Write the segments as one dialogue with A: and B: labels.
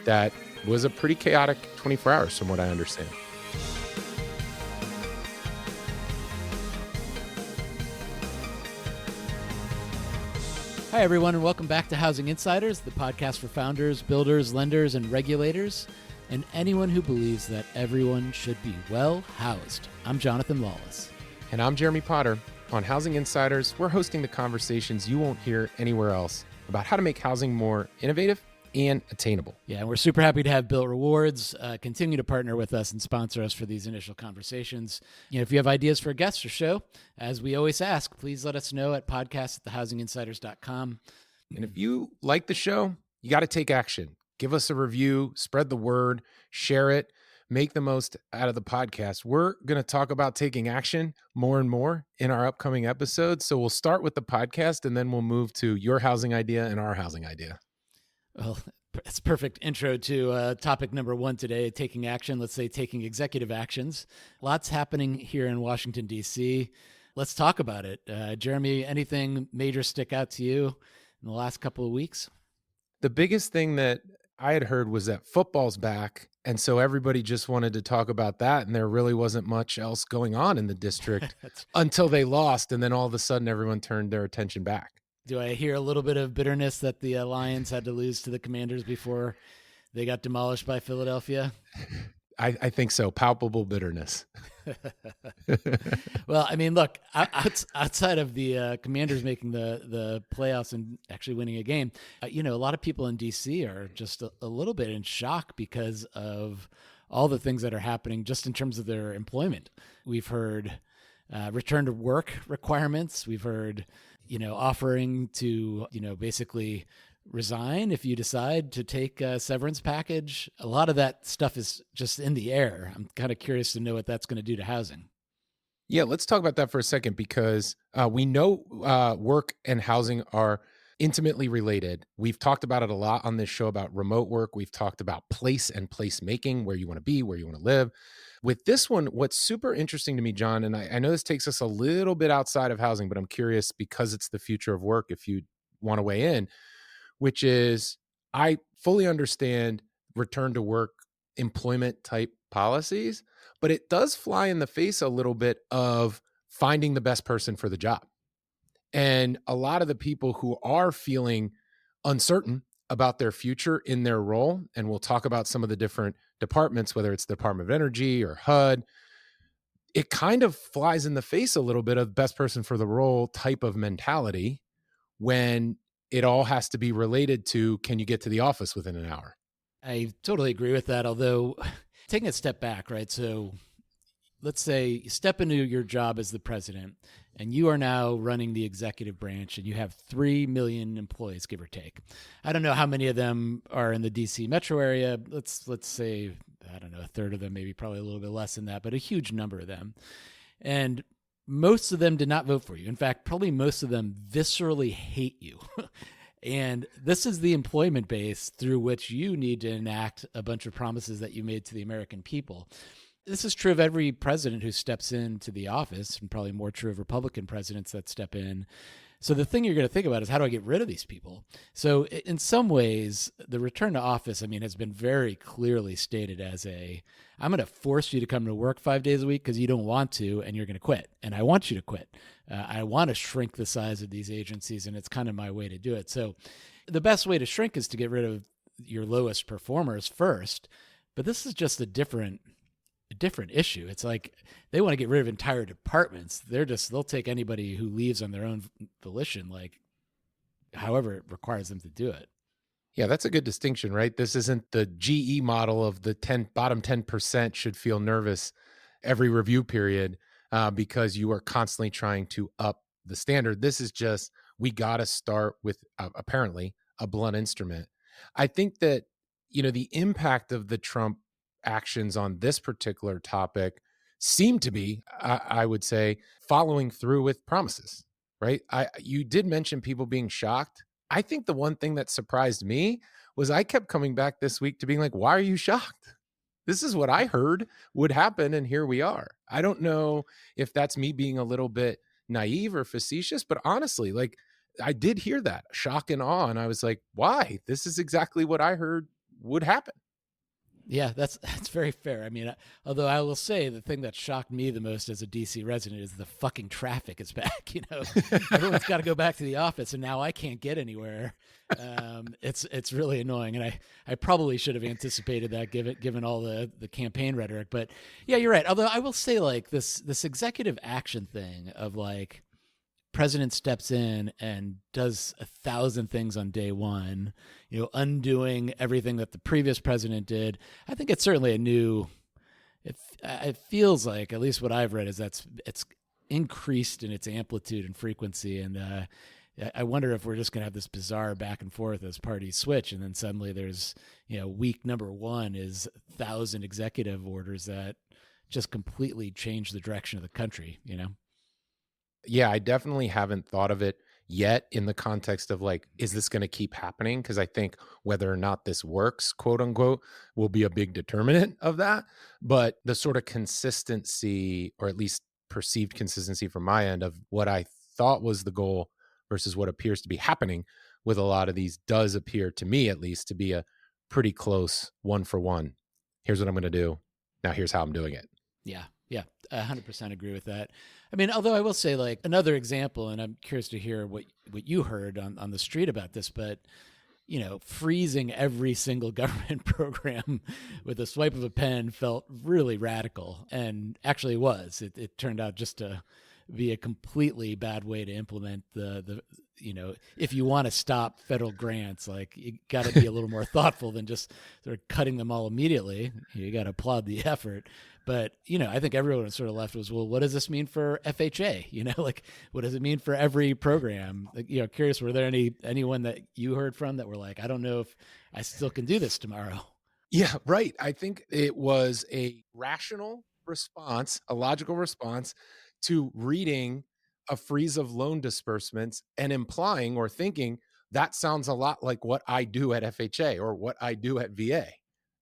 A: that was a pretty chaotic 24 hours from what I understand.
B: Hi, everyone, and welcome back to Housing Insiders, the podcast for founders, builders, lenders, and regulators, and anyone who believes that everyone should be well housed. I'm Jonathan Lawless.
A: And I'm Jeremy Potter. On Housing Insiders, we're hosting the conversations you won't hear anywhere else about how to make housing more innovative and attainable.
B: Yeah, and we're super happy to have Built Rewards continue to partner with us and sponsor us for these initial conversations. If you have ideas for a guest or show, as we always ask, please let us know at podcast@thehousinginsiders.com.
A: And if you like the show, you got to take action. Give us a review, spread the word, share it, make the most out of the podcast. We're going to talk about taking action more and more in our upcoming episodes. So we'll start with the podcast and then we'll move to your housing idea and our housing idea.
B: Well, it's a perfect intro to topic number one today, taking action. Let's say taking executive actions. Lots happening here in Washington, D.C. Let's talk about it. Jeremy, anything major stick out to you in the last couple of weeks?
A: The biggest thing that I had heard was that football's back. And so everybody just wanted to talk about that. And there really wasn't much else going on in the district until they lost. And then all of a sudden, everyone turned their attention back.
B: Do I hear a little bit of bitterness that the Lions had to lose to the Commanders before they got demolished by Philadelphia?
A: I think so. Palpable bitterness.
B: Well, I mean, look, outside of the Commanders making the playoffs and actually winning a game, a lot of people in D.C. are just a little bit in shock because of all the things that are happening just in terms of their employment. We've heard return to work requirements. We've heard offering to, basically resign if you decide to take a severance package. A lot of that stuff is just in the air. I'm kind of curious to know what that's going to do to housing.
A: Yeah, let's talk about that for a second because we know work and housing are intimately related. We've talked about it a lot on this show about remote work. We've talked about place and place making, where you want to be, where you want to live. With this one, what's super interesting to me, John, and I know this takes us a little bit outside of housing, but I'm curious because it's the future of work, if you want to weigh in, which is I fully understand return to work employment type policies, but it does fly in the face a little bit of finding the best person for the job. And a lot of the people who are feeling uncertain about their future in their role, and we'll talk about some of the different departments, whether it's the Department of Energy or HUD, it kind of flies in the face a little bit of best person for the role type of mentality when it all has to be related to, can you get to the office within an hour?
B: I totally agree with that, although taking a step back, right? So let's say you step into your job as the president and you are now running the executive branch and you have 3 million employees, give or take. I don't know how many of them are in the DC metro area. Let's say, I don't know, a third of them, maybe probably a little bit less than that, but a huge number of them. And most of them did not vote for you. In fact, probably most of them viscerally hate you. And this is the employment base through which you need to enact a bunch of promises that you made to the American people. This is true of every president who steps into the office, and probably more true of Republican presidents that step in. So the thing you're going to think about is, how do I get rid of these people? So in some ways, the return to office, has been very clearly stated as I'm going to force you to come to work 5 days a week because you don't want to, and you're going to quit. And I want you to quit. I want to shrink the size of these agencies, and it's kind of my way to do it. So the best way to shrink is to get rid of your lowest performers first. But this is just a different issue. It's like they want to get rid of entire departments. They'll take anybody who leaves on their own volition, like however it requires them to do it.
A: Yeah, that's a good distinction, right? This isn't the GE model of the bottom 10% should feel nervous every review period because you are constantly trying to up the standard. This is just, we got to start with apparently a blunt instrument. I think that, the impact of the Trump actions on this particular topic seem to be, I would say, following through with promises, right? You did mention people being shocked. I think the one thing that surprised me was I kept coming back this week to being like, why are you shocked? This is what I heard would happen, and here we are. I don't know if that's me being a little bit naive or facetious, but honestly, like, I did hear that shock and awe, and I was like, why? This is exactly what I heard would happen.
B: Yeah, that's very fair. I mean, although I will say the thing that shocked me the most as a DC resident is the fucking traffic is back. Everyone's got to go back to the office, and now I can't get anywhere. It's really annoying, and I probably should have anticipated that given all the campaign rhetoric. But yeah, you're right. Although I will say, like, this executive action thing of, like, president steps in and does 1,000 things on day one, undoing everything that the previous president did. I think it's certainly a new, it feels like, at least what I've read, is it's increased in its amplitude and frequency. And I wonder if we're just going to have this bizarre back and forth as parties switch. And then suddenly there's, week number one is 1,000 executive orders that just completely change the direction of the country,
A: Yeah, I definitely haven't thought of it yet in the context of, like, is this going to keep happening? Because I think whether or not this works, quote unquote, will be a big determinant of that. But the sort of consistency, or at least perceived consistency from my end, of what I thought was the goal versus what appears to be happening with a lot of these does appear, to me at least, to be a pretty close one for one. Here's what I'm going to do. Now here's how I'm doing it.
B: Yeah. 100% agree with that. I mean, although I will say, like, another example, and I'm curious to hear what you heard on the street about this, but, freezing every single government program with a swipe of a pen felt really radical, and actually was. It turned out just to be a completely bad way to implement the if you want to stop federal grants, like, you got to be a little more thoughtful than just sort of cutting them all immediately. You got to applaud the effort. But, I think everyone sort of left was, well, what does this mean for FHA? Like, what does it mean for every program? Like, curious, were there anyone that you heard from that were like, I don't know if I still can do this tomorrow?
A: Yeah, right. I think it was a rational response, a logical response to reading a freeze of loan disbursements and implying or thinking that sounds a lot like what I do at FHA or what I do at VA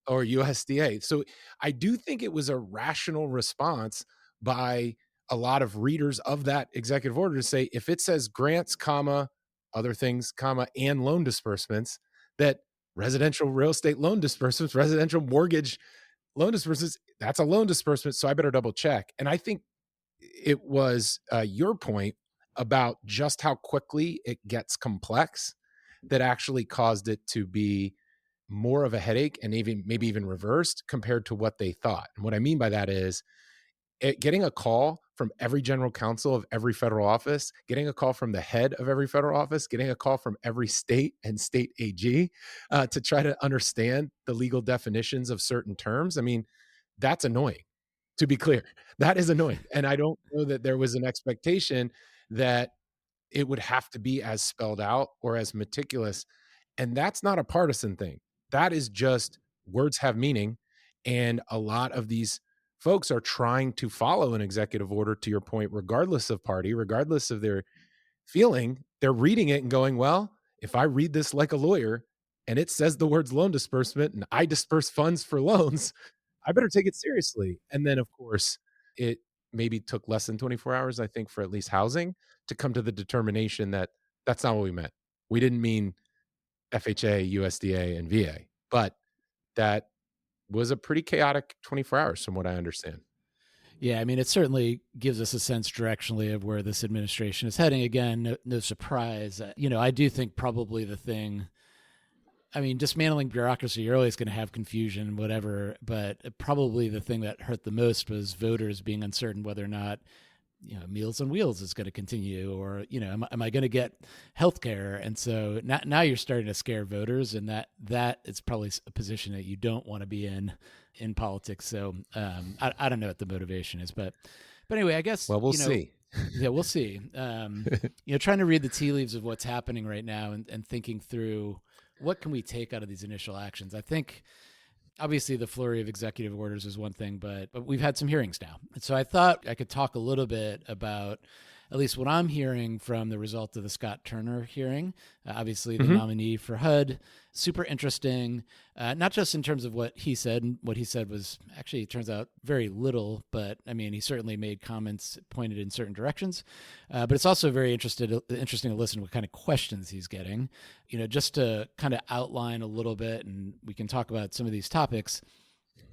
A: or USDA. So I do think it was a rational response by a lot of readers of that executive order to say, if it says grants, comma, other things, comma, and loan disbursements, that residential real estate loan disbursements, residential mortgage loan disbursements, that's a loan disbursement. So I better double check. And I think it was your point about just how quickly it gets complex that actually caused it to be more of a headache, and maybe even reversed compared to what they thought. And what I mean by that is getting a call from every general counsel of every federal office, getting a call from the head of every federal office, getting a call from every state and state AG to try to understand the legal definitions of certain terms. I mean, that's annoying, to be clear. That is annoying. And I don't know that there was an expectation that it would have to be as spelled out or as meticulous. And that's not a partisan thing. That is just words have meaning. And a lot of these folks are trying to follow an executive order, to your point, regardless of party, regardless of their feeling. They're reading it and going, well, if I read this like a lawyer and it says the words loan disbursement and I disperse funds for loans, I better take it seriously. And then, of course, it maybe took less than 24 hours, I think, for at least housing to come to the determination that that's not what we meant. We didn't mean FHA, USDA, and VA, but that was a pretty chaotic 24 hours from what I understand.
B: Yeah, I mean, it certainly gives us a sense directionally of where this administration is heading. Again, no surprise. I do think probably the thing, I mean, dismantling bureaucracy, you're always going to have confusion, whatever, but probably the thing that hurt the most was voters being uncertain whether or not, Meals on Wheels is going to continue, or, am I going to get health care? And so now you're starting to scare voters, and that is probably a position that you don't want to be in politics. So I don't know what the motivation is, but anyway, I guess,
A: well, we'll see.
B: Yeah, we'll see. Trying to read the tea leaves of what's happening right now and thinking through what can we take out of these initial actions. I think obviously the flurry of executive orders is one thing, but we've had some hearings now. And so I thought I could talk a little bit about at least what I'm hearing from the result of the Scott Turner hearing, obviously the
A: Hmm.
B: nominee for HUD, super interesting, not just in terms of what he said. And what he said was actually, it turns out, very little, but I mean, he certainly made comments pointed in certain directions. But it's also very interesting to listen to what kind of questions he's getting. Just to kind of outline a little bit, and we can talk about some of these topics.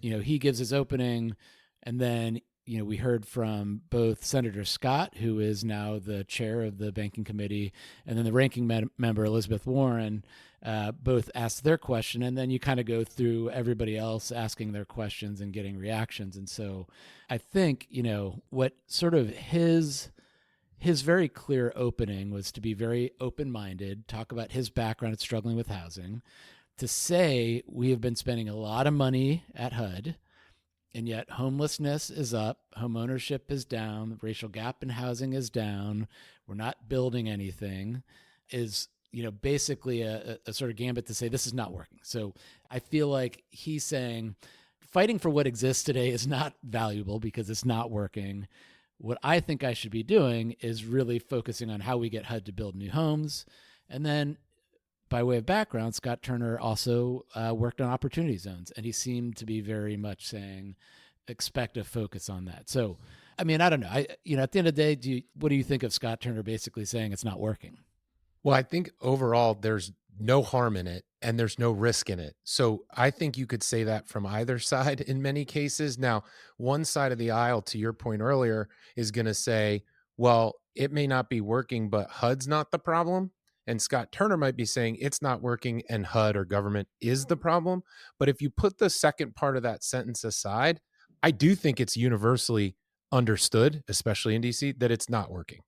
B: He gives his opening, and then we heard from both Senator Scott, who is now the chair of the Banking Committee, and then the ranking member, Elizabeth Warren, both asked their question. And then you kind of go through everybody else asking their questions and getting reactions. And so I think, what sort of his very clear opening was to be very open-minded, talk about his background at struggling with housing, to say we have been spending a lot of money at HUD, and yet homelessness is up, home ownership is down, the racial gap in housing is down, we're not building anything, is basically a sort of gambit to say this is not working. So I feel like he's saying fighting for what exists today is not valuable because it's not working. What I think I should be doing is really focusing on how we get HUD to build new homes. And then, by way of background, Scott Turner also worked on opportunity zones, and he seemed to be very much saying, expect a focus on that. So, I mean, I don't know. At the end of the day, what do you think of Scott Turner basically saying it's not working?
A: Well, I think overall there's no harm in it and there's no risk in it. So I think you could say that from either side in many cases. Now, one side of the aisle, to your point earlier, is going to say, well, it may not be working, but HUD's not the problem. And Scott Turner might be saying it's not working and HUD or government is the problem. But if you put the second part of that sentence aside, I do think it's universally understood, especially in DC, that it's not working.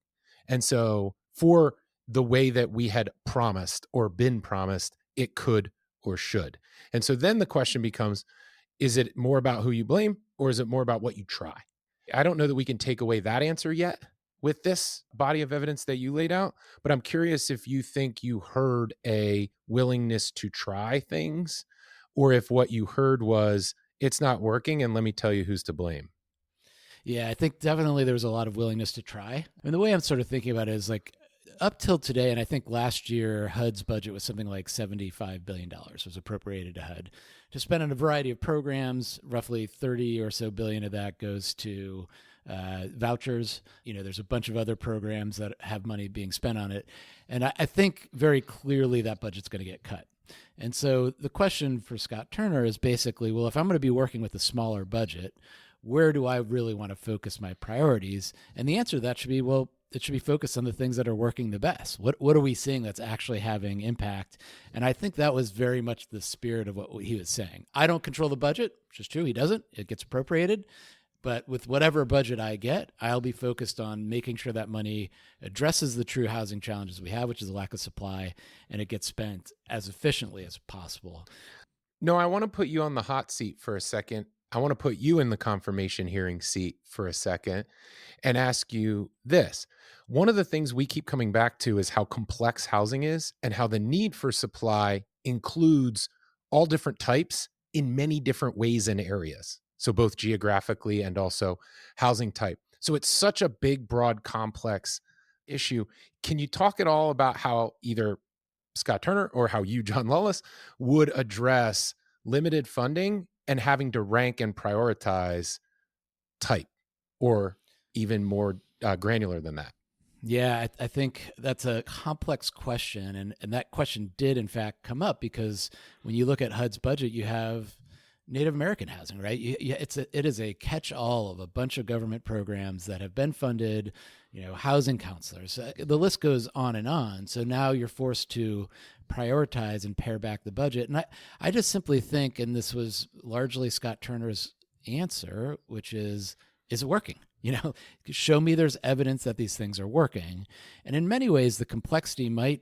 A: And so for the way that we had promised or been promised it could or should. And so then the question becomes, is it more about who you blame or is it more about what you try? I don't know that we can take away that answer yet with this body of evidence that you laid out, but I'm curious if you think you heard a willingness to try things or if what you heard was it's not working and let me tell you who's to blame.
B: Yeah, I think definitely there was a lot of willingness to try. I mean, the way I'm sort of thinking about it is like up till today, and I think last year HUD's budget was something like $75 billion was appropriated to HUD to spend on a variety of programs. Roughly 30 or so billion of that goes to vouchers. There's a bunch of other programs that have money being spent on it. And I think very clearly that budget's going to get cut. And so the question for Scott Turner is basically, well, if I'm going to be working with a smaller budget, where do I really want to focus my priorities? And the answer to that should be, well, it should be focused on the things that are working the best. What are we seeing that's actually having impact? And I think that was very much the spirit of what he was saying. I don't control the budget, which is true. He doesn't. It gets appropriated. But with whatever budget I get, I'll be focused on making sure that money addresses the true housing challenges we have, which is a lack of supply, and it gets spent as efficiently as possible.
A: No, I want to put you on the hot seat for a second. I want to put you in the confirmation hearing seat for a second and ask you this. One of the things we keep coming back to is how complex housing is and how the need for supply includes all different types in many different ways and areas. So both geographically and also housing type. So it's such a big, broad, complex issue. Can you talk at all about how either Scott Turner or how you, John Lawless, would address limited funding and having to rank and prioritize type or even more granular than that?
B: Yeah, I think that's a complex question. And that question did, in fact, come up because when you look at HUD's budget, you have Native American housing, right? It is a catch-all of a bunch of government programs that have been funded, housing counselors. The list goes on and on. So now you're forced to prioritize and pare back the budget. And I just simply think, and this was largely Scott Turner's answer, which is it working? Show me there's evidence that these things are working. And in many ways, the complexity might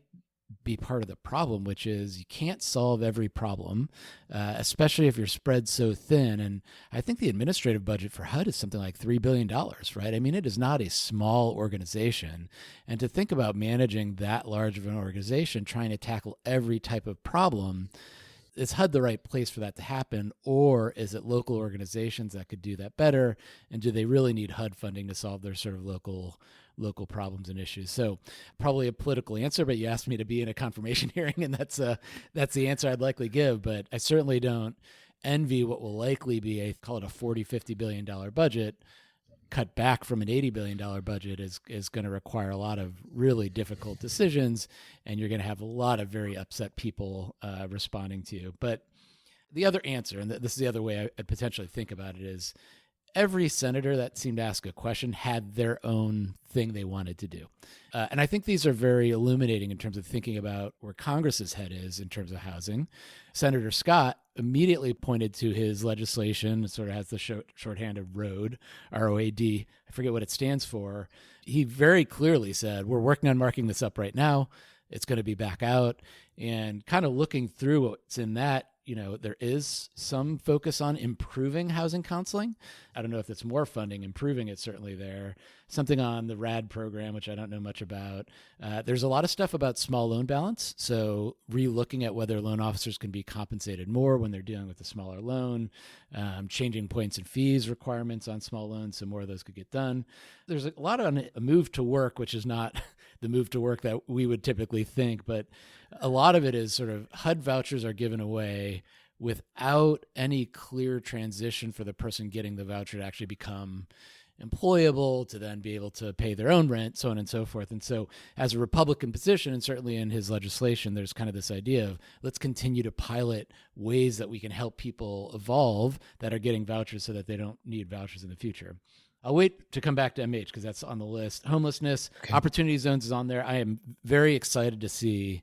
B: be part of the problem, which is you can't solve every problem, especially if you're spread so thin. And I think the administrative budget for HUD is something like $3 billion, right? I mean, it is not a small organization. And to think about managing that large of an organization, trying to tackle every type of problem, is HUD the right place for that to happen? Or is it local organizations that could do that better? And do they really need HUD funding to solve their sort of local local problems and issues. So probably a political answer, but you asked me to be in a confirmation hearing, and that's the answer I'd likely give. But I certainly don't envy what will likely be call it a $40-50 billion budget. Cut back from an $80 billion budget is going to require a lot of really difficult decisions, and you're going to have a lot of very upset people responding to you. But the other answer, and this is the other way I potentially think about it, is every senator that seemed to ask a question had their own thing they wanted to do. And I think these are very illuminating in terms of thinking about where Congress's head is in terms of housing. Senator Scott immediately pointed to his legislation. It sort of has the shorthand of ROAD, ROAD. I forget what it stands for. He very clearly said, we're working on marking this up right now. It's going to be back out. And kind of looking through what's in that, there is some focus on improving housing counseling. I don't know if it's more funding. Improving it's certainly there. Something on the RAD program, which I don't know much about. There's a lot of stuff about small loan balance. So re-looking at whether loan officers can be compensated more when they're dealing with a smaller loan, changing points and fees requirements on small loans so more of those could get done. There's a lot on a move to work, which is not the move to work that we would typically think, but a lot of it is sort of HUD vouchers are given away without any clear transition for the person getting the voucher to actually become employable, to then be able to pay their own rent, so on and so forth. And so as a Republican position, and certainly in his legislation, there's kind of this idea of let's continue to pilot ways that we can help people evolve that are getting vouchers so that they don't need vouchers in the future. I'll wait to come back to MH because that's on the list. Homelessness, okay. Opportunity zones is on there. I am very excited to see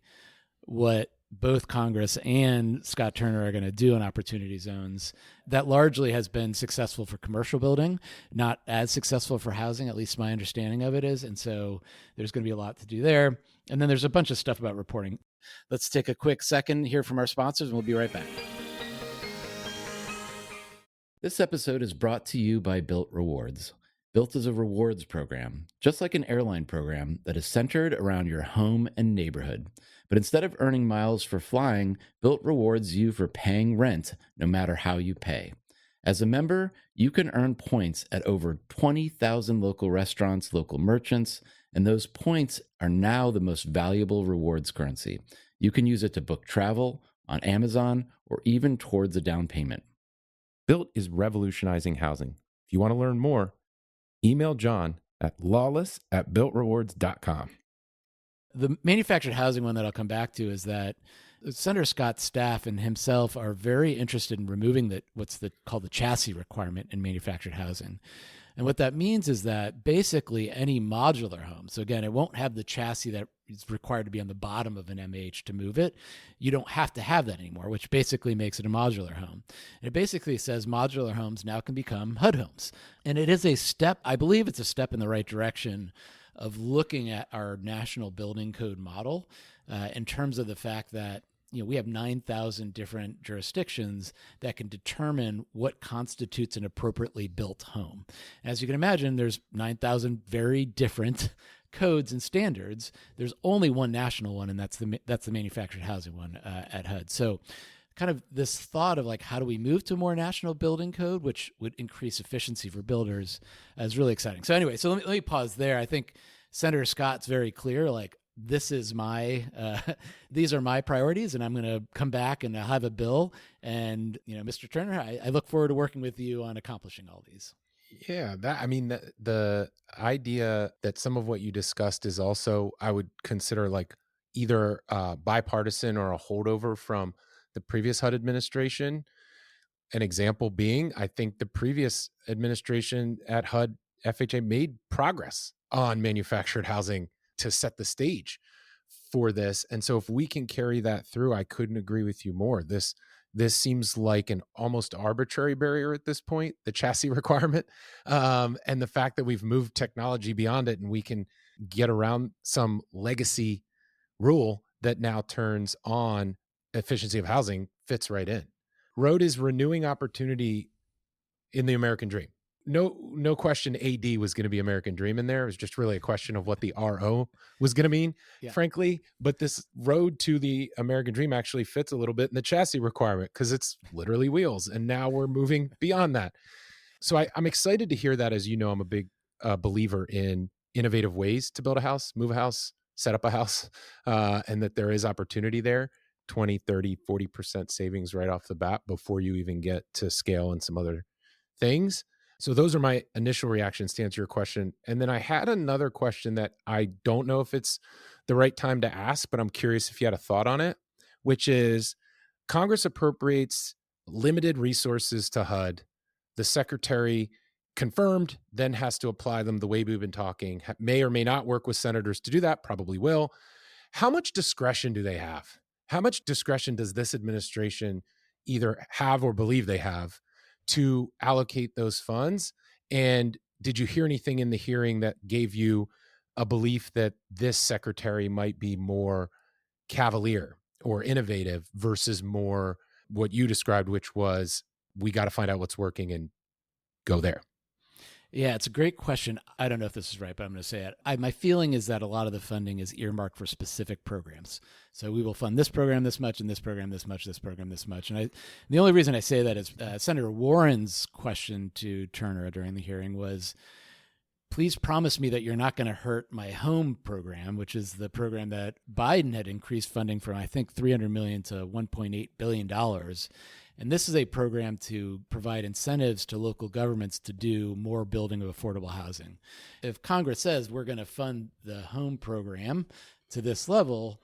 B: what both Congress and Scott Turner are going to do on opportunity zones. That largely has been successful for commercial building, not as successful for housing, at least my understanding of it is. And so there's going to be a lot to do there. And then there's a bunch of stuff about reporting. Let's take a quick second here from our sponsors, and we'll be right back. This episode is brought to you by Bilt Rewards. Bilt is a rewards program, just like an airline program that is centered around your home and neighborhood. But instead of earning miles for flying, Bilt rewards you for paying rent, no matter how you pay. As a member, you can earn points at over 20,000 local restaurants, local merchants, and those points are now the most valuable rewards currency. You can use it to book travel, on Amazon, or even towards a down payment.
A: Bilt is revolutionizing housing. If you want to learn more, email John at lawless@biltrewards.com.
B: The manufactured housing one that I'll come back to is that Senator Scott's staff and himself are very interested in removing what's called the chassis requirement in manufactured housing. And what that means is that basically any modular home, so again, it won't have the chassis that is required to be on the bottom of an MH to move it. You don't have to have that anymore, which basically makes it a modular home. And it basically says modular homes now can become HUD homes. And it is a step, I believe it's a step in the right direction of looking at our national building code model in terms of the fact that we have 9,000 different jurisdictions that can determine what constitutes an appropriately built home. As you can imagine, there's 9,000 very different codes and standards. There's only one national one, and that's the manufactured housing one at HUD. So kind of this thought of how do we move to a more national building code, which would increase efficiency for builders, is really exciting. So anyway, so let me pause there. I think Senator Scott's very clear, this is these are my priorities, and I'm going to come back and I'll have a bill. And, Mr. Turner, I look forward to working with you on accomplishing all these.
A: Yeah, the idea that some of what you discussed is also, I would consider either bipartisan or a holdover from the previous HUD administration. An example being, I think the previous administration at HUD FHA made progress on manufactured housing to set the stage for this. And so if we can carry that through, I couldn't agree with you more. This seems like an almost arbitrary barrier at this point, the chassis requirement, and the fact that we've moved technology beyond it and we can get around some legacy rule that now turns on efficiency of housing fits right in. ROAD is renewing opportunity in the American dream. No question AD was going to be American Dream in there. It was just really a question of what the RO was going to mean, frankly. But this road to the American Dream actually fits a little bit in the chassis requirement because it's literally wheels. And now we're moving beyond that. So I'm excited to hear that. As you know, I'm a big believer in innovative ways to build a house, move a house, set up a house, and that there is opportunity there, 20, 30, 40% savings right off the bat before you even get to scale and some other things. So those are my initial reactions to answer your question. And then I had another question that I don't know if it's the right time to ask, but I'm curious if you had a thought on it, which is Congress appropriates limited resources to HUD. The secretary confirmed, then has to apply them the way we've been talking, may or may not work with senators to do that, probably will. How much discretion do they have? How much discretion does this administration either have or believe they have to allocate those funds? And did you hear anything in the hearing that gave you a belief that this secretary might be more cavalier or innovative versus more what you described, which was we got to find out what's working and go there?
B: Yeah, it's a great question. I don't know if this is right, but I'm going to say it. My feeling is that a lot of the funding is earmarked for specific programs. So we will fund this program this much, and this program this much, this program this much. And the only reason I say that is Senator Warren's question to Turner during the hearing was, please promise me that you're not going to hurt my home program, which is the program that Biden had increased funding from, I think, $300 million to $1.8 billion. And this is a program to provide incentives to local governments to do more building of affordable housing. If Congress says we're going to fund the home program to this level,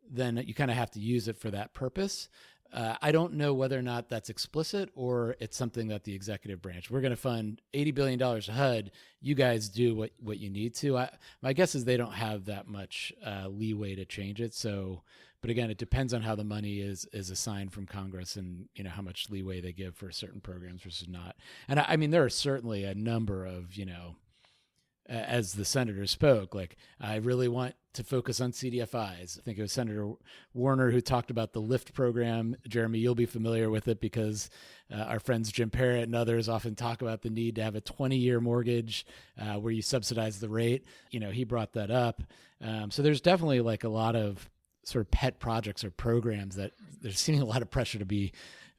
B: then you kind of have to use it for that purpose. I don't know whether or not that's explicit or it's something that the executive branch, we're going to fund $80 billion to HUD. You guys do what you need to. My guess is they don't have that much leeway to change it. So, but again, it depends on how the money is assigned from Congress and, you know, how much leeway they give for certain programs versus not. And I mean, there are certainly a number of, you know, as the senator spoke, like, I really want to focus on CDFIs. I think it was Senator Warner who talked about the LIFT program. Jeremy, you'll be familiar with it because our friends Jim Parrott and others often talk about the need to have a 20-year mortgage where you subsidize the rate. You know, he brought that up. So there's definitely like a lot of sort of pet projects or programs that there's seeming a lot of pressure to be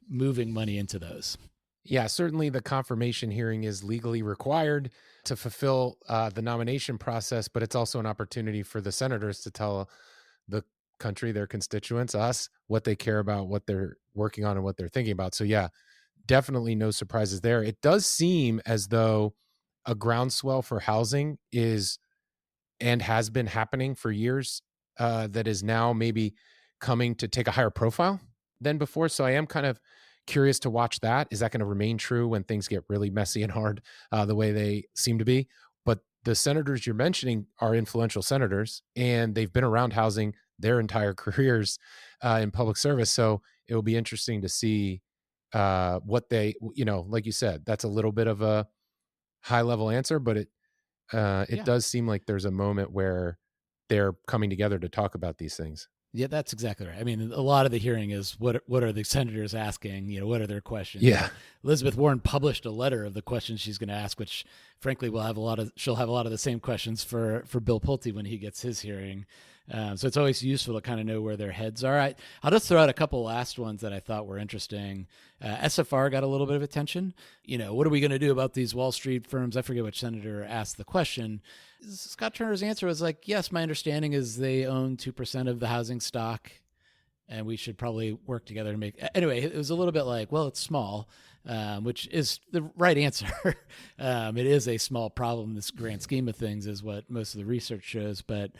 B: moving money into those.
A: Yeah, certainly the confirmation hearing is legally required to fulfill the nomination process, but it's also an opportunity for the senators to tell the country, their constituents, us, what they care about, what they're working on, and what they're thinking about. So yeah, definitely no surprises there. It does seem as though a groundswell for housing is and has been happening for years that is now maybe coming to take a higher profile than before. So I am kind of curious to watch that. Is that going to remain true when things get really messy and hard the way they seem to be? But the senators you're mentioning are influential senators, and they've been around housing their entire careers in public service. So it will be interesting to see what they, you know, like you said, that's a little bit of a high level answer, but it does seem like there's a moment where they're coming together to talk about these things.
B: Yeah, that's exactly right. I mean, a lot of the hearing is what are the senators asking? You know, what are their questions?
A: Yeah.
B: Elizabeth Warren published a letter of the questions she's going to ask, which frankly she'll have a lot of the same questions for Bill Pulte when he gets his hearing. So it's always useful to kind of know where their heads are. I'll just throw out a couple last ones that I thought were interesting. SFR got a little bit of attention. You know, what are we going to do about these Wall Street firms? I forget which senator asked the question. Scott Turner's answer was like, yes, my understanding is they own 2% of the housing stock, and we should probably work together to make. Anyway, it was a little bit like, well, it's small, which is the right answer. It is a small problem in this grand scheme of things, is what most of the research shows. But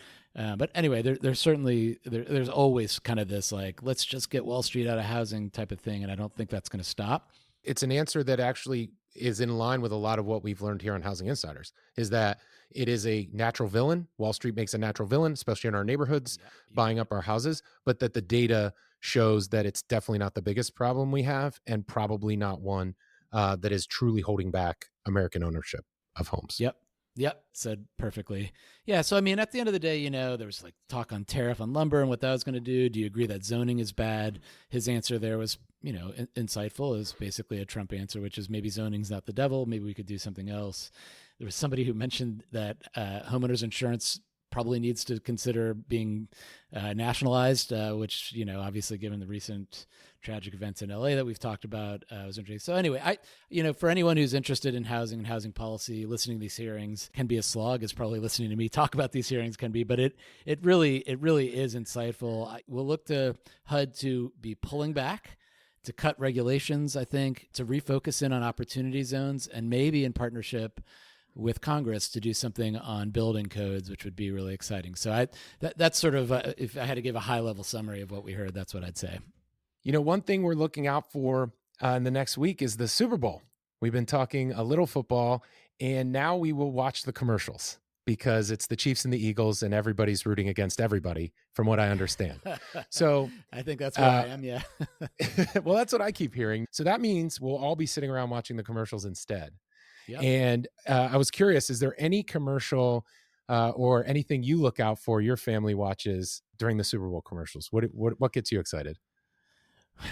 B: anyway, there's certainly there's always kind of this like, let's just get Wall Street out of housing type of thing, and I don't think that's going to stop.
A: It's an answer that actually is in line with a lot of what we've learned here on Housing Insiders, is that it is a natural villain. Wall Street makes a natural villain, especially in our neighborhoods, buying up our houses, but that the data shows that it's definitely not the biggest problem we have, and probably not one that is truly holding back American ownership of homes.
B: Yep. Said perfectly. Yeah. So, I mean, at the end of the day, you know, there was like talk on tariff on lumber and what that was going to do. Do you agree that zoning is bad? His answer there was, you know, insightful. It was basically a Trump answer, which is maybe zoning's not the devil. Maybe we could do something else. There was somebody who mentioned that homeowners insurance probably needs to consider being nationalized, which, obviously given the recent tragic events in LA that we've talked about, was interesting. So anyway, for anyone who's interested in housing and housing policy, listening to these hearings can be a slog, as probably listening to me talk about these hearings can be, but it really is insightful. We'll look to HUD to be pulling back, to cut regulations, I think, to refocus in on opportunity zones, and maybe in partnership with Congress to do something on building codes, which would be really exciting. So that's sort of, if I had to give a high-level summary of what we heard, that's what I'd say.
A: One thing we're looking out for in the next week is the Super Bowl. We've been talking a little football, and now we will watch the commercials because it's the Chiefs and the Eagles, and everybody's rooting against everybody, from what I understand. So
B: I think that's where I am, yeah.
A: Well, that's what I keep hearing. So that means we'll all be sitting around watching the commercials instead.
B: Yep.
A: And I was curious, is there any commercial or anything you look out for your family watches during the Super Bowl commercials? What gets you excited?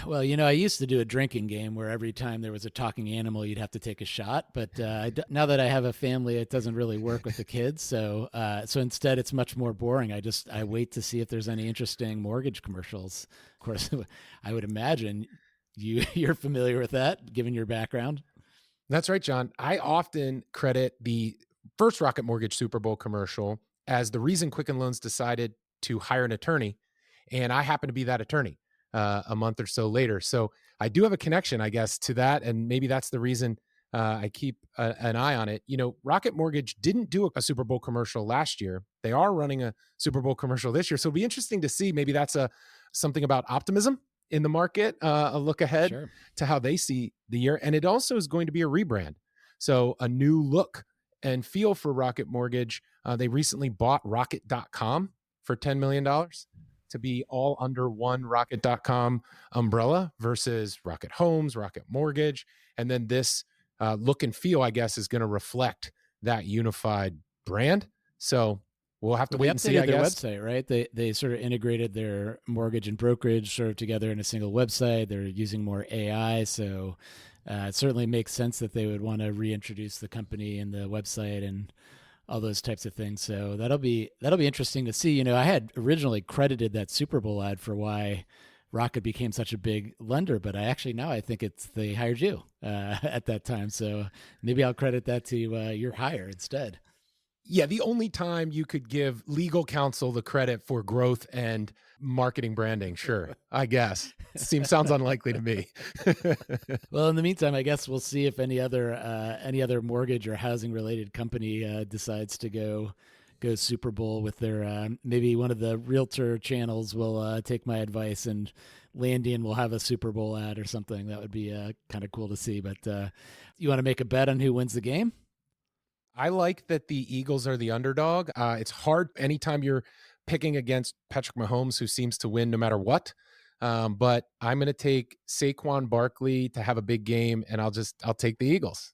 B: Well, I used to do a drinking game where every time there was a talking animal, you'd have to take a shot. But now that I have a family, it doesn't really work with the kids. So instead, it's much more boring. I wait to see if there's any interesting mortgage commercials. Of course, I would imagine you're familiar with that, given your background.
A: That's right, John. I often credit the first Rocket Mortgage Super Bowl commercial as the reason Quicken Loans decided to hire an attorney. And I happen to be that attorney a month or so later. So I do have a connection, I guess, to that. And maybe that's the reason I keep an eye on it. Rocket Mortgage didn't do a Super Bowl commercial last year. They are running a Super Bowl commercial this year. So it'll be interesting to see. Maybe that's something about optimism in the market, a look ahead to how they see the year. And it also is going to be a rebrand. So a new look and feel for Rocket Mortgage. They recently bought Rocket.com for $10 million to be all under one Rocket.com umbrella versus Rocket Homes, Rocket Mortgage. And then this look and feel, I guess, is going to reflect that unified brand. So we'll have to wait and see, I guess.
B: Their website, right? They sort of integrated their mortgage and brokerage sort of together in a single website. They're using more AI. So it certainly makes sense that they would want to reintroduce the company and the website and all those types of things. So that'll be interesting to see. I had originally credited that Super Bowl ad for why Rocket became such a big lender, but I think they hired you at that time. So maybe I'll credit that to your hire instead.
A: Yeah, the only time you could give legal counsel the credit for growth and marketing branding, sure, I guess. Sounds unlikely to me.
B: Well, in the meantime, I guess we'll see if any other mortgage or housing related company decides to go Super Bowl with their maybe one of the realtor channels will take my advice and Landian will have a Super Bowl ad or something. That would be kind of cool to see. But you want to make a bet on who wins the game?
A: I like that the Eagles are the underdog. It's hard anytime you're picking against Patrick Mahomes, who seems to win no matter what. But I'm going to take Saquon Barkley to have a big game, and I'll take the Eagles.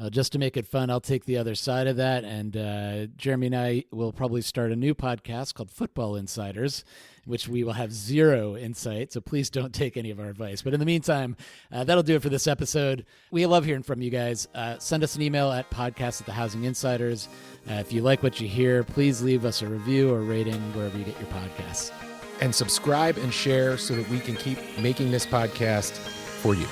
B: Just to make it fun, I'll take the other side of that. And Jeremy and I will probably start a new podcast called Football Insiders, which we will have zero insight. So please don't take any of our advice. But in the meantime, that'll do it for this episode. We love hearing from you guys. Send us an email at podcast@thehousing insiders. If you like what you hear, please leave us a review or rating wherever you get your podcasts.
A: And subscribe and share so that we can keep making this podcast for you.